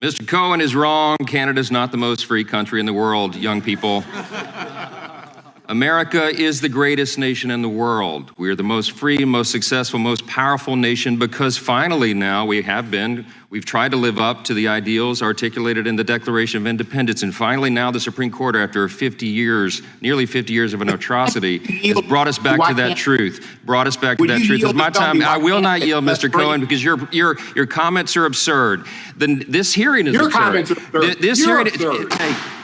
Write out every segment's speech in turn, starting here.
Mr. Cohen is wrong. Canada's not the most free country in the world, young people. America is the greatest nation in the world. We are the most free, most successful, most powerful nation because finally now we've tried to live up to the ideals articulated in the Declaration of Independence. And finally now the Supreme Court, after 50 years, nearly 50 years of an atrocity, has brought us back to that truth. Brought us back to that truth. It's my time. I will not yield, Mr. Cohen, because your comments are absurd. This hearing is absurd. Your comments are absurd. This hearing, absurd.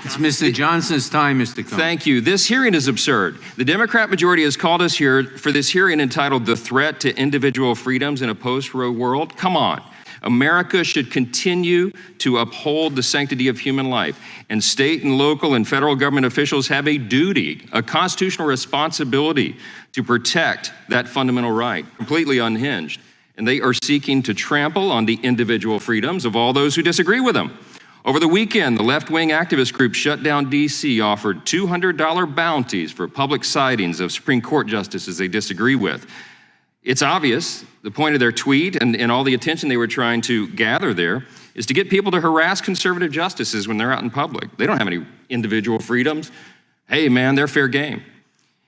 It's Mr. Johnson's time, Mr. Cohen. Thank you. This hearing is absurd. The Democrat majority has called us here for this hearing entitled "The Threat to Individual Freedoms in a Post-Roe World." Come on. America should continue to uphold the sanctity of human life, and state and local and federal government officials have a duty, a constitutional responsibility to protect that fundamental right, completely unhinged. And they are seeking to trample on the individual freedoms of all those who disagree with them. Over the weekend, the left-wing activist group Shut Down DC offered $200 bounties for public sightings of Supreme Court justices they disagree with. It's obvious the point of their tweet and all the attention they were trying to gather there is to get people to harass conservative justices when they're out in public. They don't have any individual freedoms. Hey, man, they're fair game.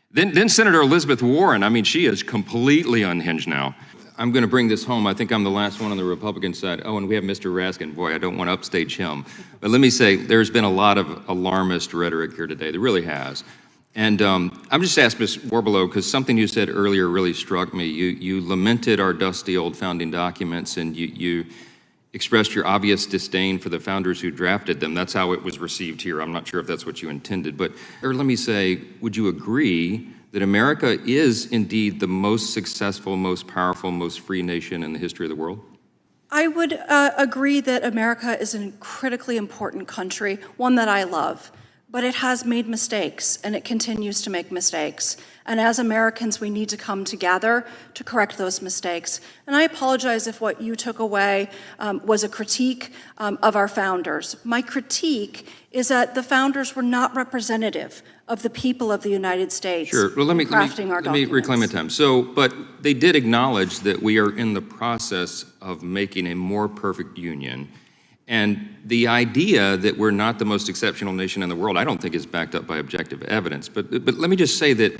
Then Senator Elizabeth Warren, I mean, she is completely unhinged now. I'm going to bring this home. I think I'm the last one on the Republican side. Oh, and we have Mr. Raskin. Boy, I don't want to upstage him. But let me say, there's been a lot of alarmist rhetoric here today. There really has. And I'm just asking Ms. Warbelow, because something you said earlier really struck me. You lamented our dusty old founding documents, and you expressed your obvious disdain for the founders who drafted them. That's how it was received here. I'm not sure if that's what you intended. But let me say, would you agree that America is indeed the most successful, most powerful, most free nation in the history of the world? I would agree that America is a critically important country, one that I love, but it has made mistakes and it continues to make mistakes. And as Americans, we need to come together to correct those mistakes. And I apologize if what you took away was a critique of our founders. My critique is that the founders were not representative of the people of the United States. Sure. Well, let me reclaim my time. So, but they did acknowledge that we are in the process of making a more perfect union. And the idea that we're not the most exceptional nation in the world, I don't think is backed up by objective evidence. But let me just say that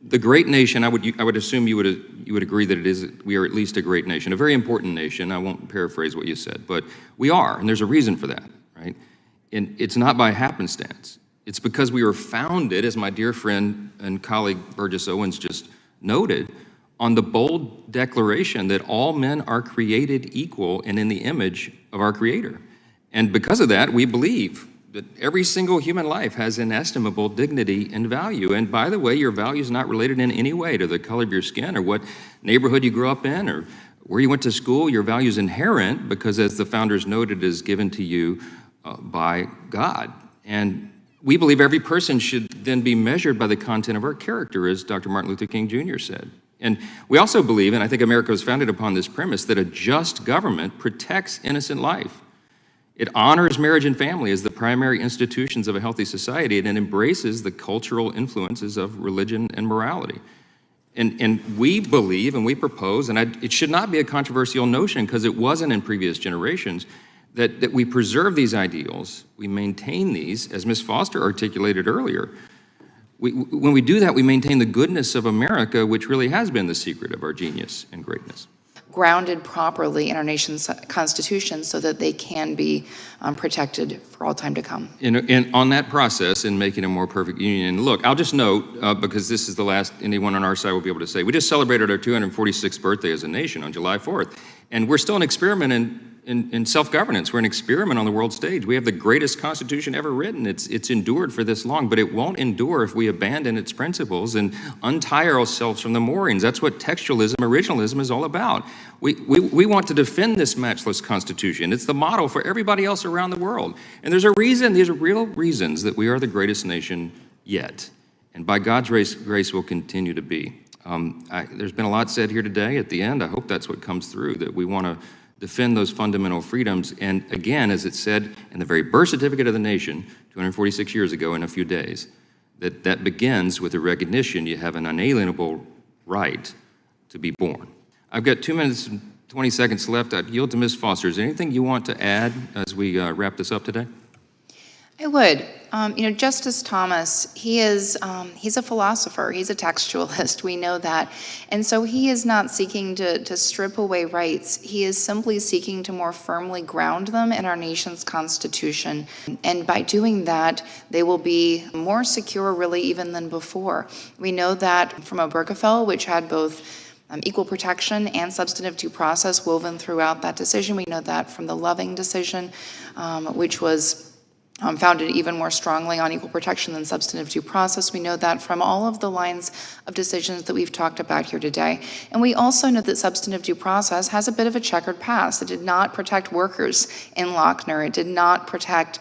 the great nation, I would assume you would agree that we are at least a great nation, a very important nation. I won't paraphrase what you said, but we are, and there's a reason for that, right? And it's not by happenstance. It's because we were founded, as my dear friend and colleague Burgess Owens just noted, on the bold declaration that all men are created equal and in the image of our Creator. And because of that, we believe that every single human life has inestimable dignity and value. And by the way, your value is not related in any way to the color of your skin or what neighborhood you grew up in or where you went to school. Your value is inherent because, as the founders noted, is given to you by God. And we believe every person should then be measured by the content of our character, as Dr. Martin Luther King Jr. said. And we also believe, and I think America was founded upon this premise, that a just government protects innocent life. It honors marriage and family as the primary institutions of a healthy society, and it embraces the cultural influences of religion and morality. And we believe and we propose, and it should not be a controversial notion because it wasn't in previous generations, that we preserve these ideals, we maintain these, as Ms. Foster articulated earlier. When we do that, we maintain the goodness of America, which really has been the secret of our genius and greatness. Grounded properly in our nation's constitution so that they can be protected for all time to come. And on that process, in making a more perfect union, look, I'll just note, because this is the last anyone on our side will be able to say, we just celebrated our 246th birthday as a nation on July 4th, and we're still an experiment in self-governance. We're an experiment on the world stage. We have the greatest constitution ever written. It's endured for this long, but it won't endure if we abandon its principles and untie ourselves from the moorings. That's what textualism, originalism is all about. We want to defend this matchless constitution. It's the model for everybody else around the world. And there's a reason, these are real reasons that we are the greatest nation yet. And by God's grace will continue to be. There's been a lot said here today at the end. I hope that's what comes through, that we want to defend those fundamental freedoms. And again, as it said in the very birth certificate of the nation 246 years ago in a few days, that begins with the recognition you have an unalienable right to be born. I've got 2 minutes and 20 seconds left. I'd yield to Ms. Foster. Is there anything you want to add as we wrap this up today? I would. Justice Thomas, he's a philosopher. He's a textualist. We know that. And so he is not seeking to strip away rights. He is simply seeking to more firmly ground them in our nation's Constitution. And by doing that, they will be more secure, really, even than before. We know that from Obergefell, which had both equal protection and substantive due process woven throughout that decision. We know that from the Loving decision, which was founded even more strongly on equal protection than substantive due process. We know that from all of the lines of decisions that we've talked about here today. And we also know that substantive due process has a bit of a checkered past. It did not protect workers in Lochner. It did not protect